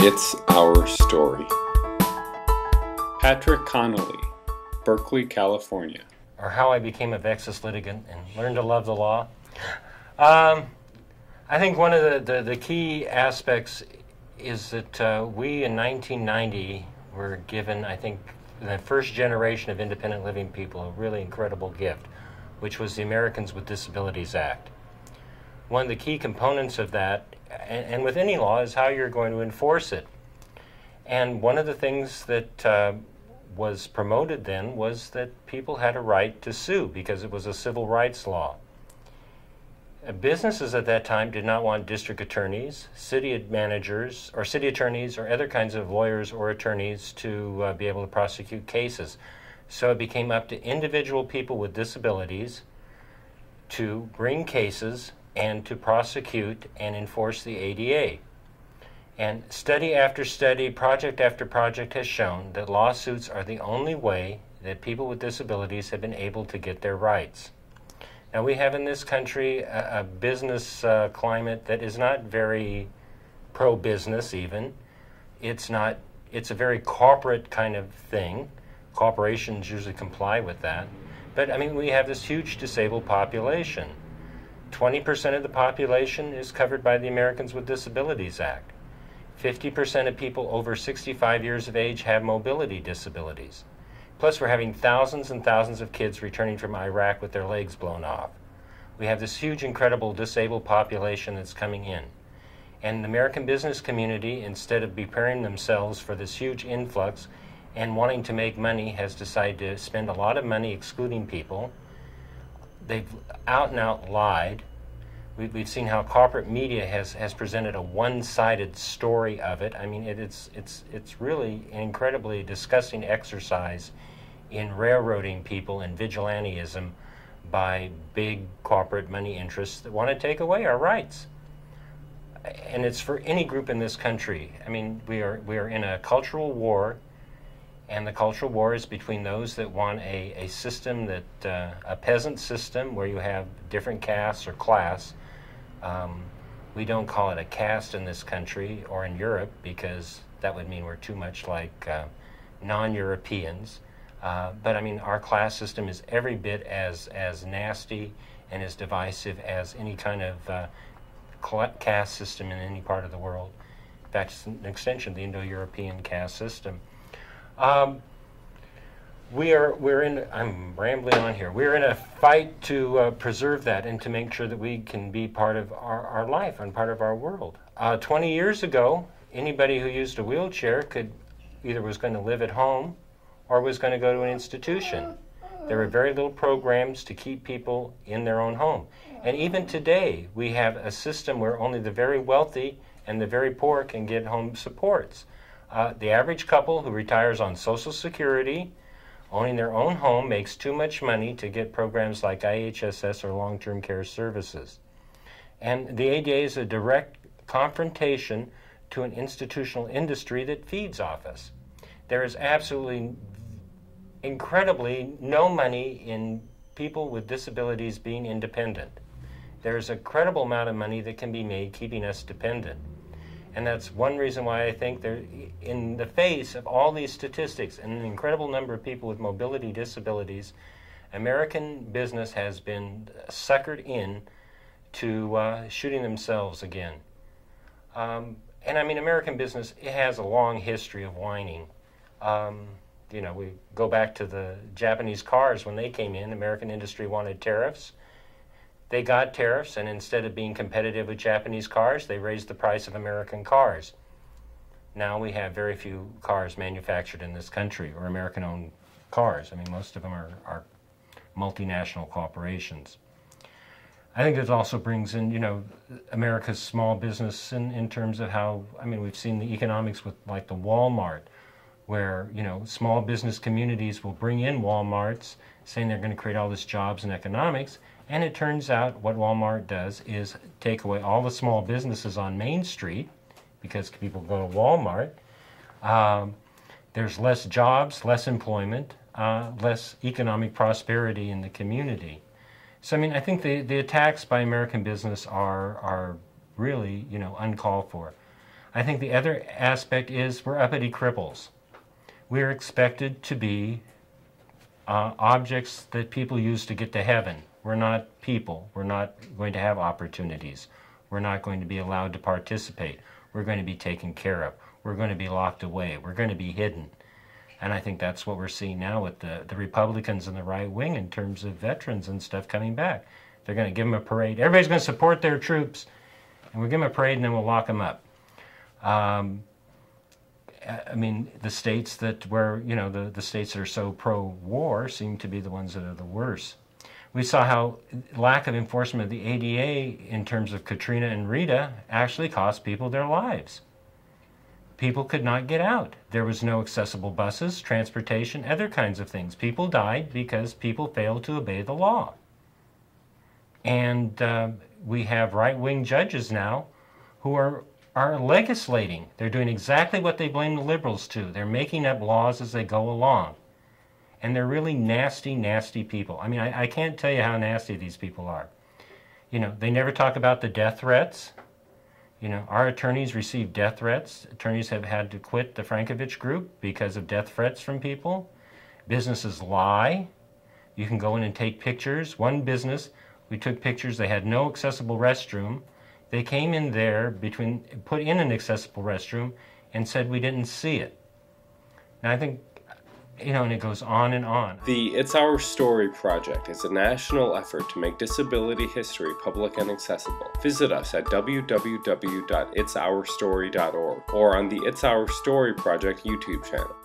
It's Our Story. Patrick Connally, Berkeley, California. Or how I became a Vexus litigant and learned to love the law. I think one of the key aspects is that we in 1990 were given, I think, the first generation of independent living people a really incredible gift, which was the Americans with Disabilities Act. One of the key components of that, and with any law, is how you're going to enforce it. And one of the things that was promoted then was that people had a right to sue because it was a civil rights law. Businesses at that time did not want district attorneys, city managers, or city attorneys, or other kinds of lawyers or attorneys to be able to prosecute cases. So it became up to individual people with disabilities to bring cases and to prosecute and enforce the ADA. And study after study, project after project has shown that lawsuits are the only way that people with disabilities have been able to get their rights. Now we have in this country a business climate that is not very pro-business even. It's a very corporate kind of thing. Corporations usually comply with that. But I mean, we have this huge disabled population. 20% of the population is covered by the Americans with Disabilities Act. 50% of people over 65 years of age have mobility disabilities. Plus, we're having thousands and thousands of kids returning from Iraq with their legs blown off. We have this huge, incredible disabled population that's coming in. And the American business community, instead of preparing themselves for this huge influx and wanting to make money, has decided to spend a lot of money excluding people. They've out and out lied. We've seen how corporate media has presented a one-sided story of it. I mean, it's really an incredibly disgusting exercise in railroading people and vigilantism by big corporate money interests that want to take away our rights. And it's for any group in this country. I mean, we are in a cultural war. And the cultural war is between those that want a system that, a peasant system where you have different castes or class. We don't call it a caste in this country or in Europe because that would mean we're too much like non-Europeans. But I mean, our class system is every bit as nasty and as divisive as any kind of caste system in any part of the world. In fact, it's an extension of the Indo-European caste system. I'm rambling on here. We're in a fight to preserve that and to make sure that we can be part of our life and part of our world. 20 years ago, anybody who used a wheelchair either was going to live at home or was going to go to an institution. There were very little programs to keep people in their own home. And even today, we have a system where only the very wealthy and the very poor can get home supports. The average couple who retires on Social Security, owning their own home, makes too much money to get programs like IHSS or long-term care services. And the ADA is a direct confrontation to an institutional industry that feeds off us. There is absolutely, incredibly, no money in people with disabilities being independent. There's a credible amount of money that can be made keeping us dependent. And that's one reason why I think in the face of all these statistics and an incredible number of people with mobility disabilities, American business has been suckered in to shooting themselves again. And I mean, American business, it has a long history of whining. You know, we go back to the Japanese cars when they came in. American industry wanted tariffs. They got tariffs, and instead of being competitive with Japanese cars, they raised the price of American cars. Now we have very few cars manufactured in this country, or American-owned cars. I mean, most of them are multinational corporations. I think it also brings in, you know, America's small business in terms of how, I mean, we've seen the economics with like the Walmart, where, you know, small business communities will bring in Walmarts saying they're going to create all this jobs and economics. And it turns out what Walmart does is take away all the small businesses on Main Street because people go to Walmart. There's less jobs, less employment, less economic prosperity in the community. So, I mean, I think the attacks by American business are really, you know, uncalled for. I think the other aspect is we're uppity cripples. We're expected to be objects that people use to get to heaven. We're not people. We're not going to have opportunities. We're not going to be allowed to participate. We're going to be taken care of. We're going to be locked away. We're going to be hidden. And I think that's what we're seeing now with the Republicans and the right wing in terms of veterans and stuff coming back. They're going to give them a parade. Everybody's going to support their troops, and we'll give them a parade and then we'll lock them up. I mean, the states that the states that are so pro-war seem to be the ones that are the worst. We saw how lack of enforcement of the ADA in terms of Katrina and Rita actually cost people their lives. People could not get out. There was no accessible buses, transportation, other kinds of things. People died because people failed to obey the law. And we have right-wing judges now who are legislating. They're doing exactly what they blame the liberals to. They're making up laws as they go along. And they're really nasty, nasty people. I mean, I can't tell you how nasty these people are. You know, they never talk about the death threats. You know, our attorneys receive death threats. Attorneys have had to quit the Frankovich group because of death threats from people. Businesses lie. You can go in and take pictures. One business, we took pictures. They had no accessible restroom. They came in there, put in an accessible restroom, and said we didn't see it. Now, I think, you know, and it goes on and on. The It's Our Story project is a national effort to make disability history public and accessible. Visit us at www.itsourstory.org or on the It's Our Story project YouTube channel.